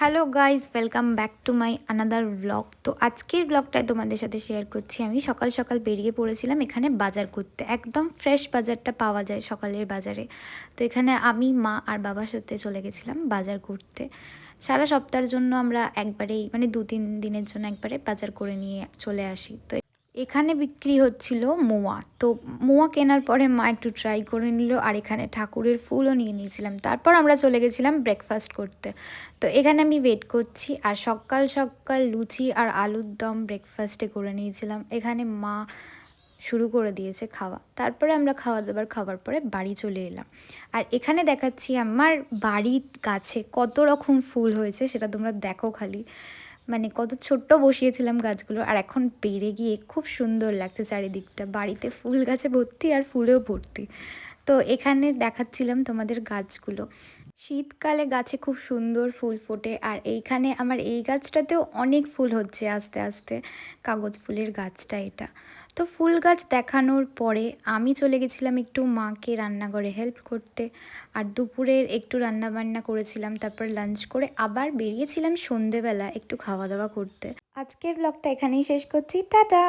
Hello guys, welcome back to my another blog. তো আজকের ব্লগটায় তোমাদের সাথে শেয়ার করছি। আমি সকাল সকাল বেরিয়ে পড়েছিলাম এখানে বাজার করতে। একদম ফ্রেশ বাজারটা পাওয়া যায় সকালের বাজারে। তো এখানে আমি, মা আর বাবার সাথে চলে গেছিলাম বাজার করতে। সারা সপ্তাহের জন্য আমরা একবারেই মানে 2-3 দিনের জন্য একবারে বাজার করে নিয়ে চলে আসি। তো এখানে বিক্রি হচ্ছিল মোয়া। তো মোয়া কেনার পরে মা একটু ট্রাই করে নিল, আর এখানে ঠাকুরের ফুলও নিয়ে নিয়েছিলাম। তারপর আমরা চলে গেছিলাম ব্রেকফাস্ট করতে। তো এখানে আমি ওয়েট করছি, আর সকাল সকাল লুচি আর আলুর দম ব্রেকফাস্টে করে নিয়েছিলাম। এখানে মা শুরু করে দিয়েছে খাওয়া। তারপরে আমরা খাওয়ার পরে বাড়ি চলে এলাম। আর এখানে দেখাচ্ছি আমার বাড়ির গাছে কত রকম ফুল হয়েছে, সেটা তোমরা দেখো খালি। মানে কত ছোট্ট বসিয়েছিলাম গাছগুলো, আর এখন বেড়ে গিয়ে খুব সুন্দর লাগছে চারিদিকটা। বাড়িতে ফুল গাছে ভর্তি আর ফুলেও ভর্তি। তো এখানে দেখাচ্ছিলাম তোমাদের গাছগুলো। শীতকালে গাছে খুব সুন্দর ফুল ফোটে, আর এইখানে আমার এই গাছটাতেও অনেক ফুল হচ্ছে আস্তে আস্তে। কাগজ ফুলের গাছটা এটা। তো ফুল গাছ দেখানোর পরে আমি চলে গেছিলাম একটু মাকে রান্নাঘরে হেল্প করতে। আর দুপুরের একটু রান্না বান্না করেছিলাম, তারপর লাঞ্চ করে আবার বেরিয়েছিলাম সন্ধেবেলা একটু খাওয়া দাওয়া করতে। আজকের ব্লগটা এখানেই শেষ করছি, টাটা।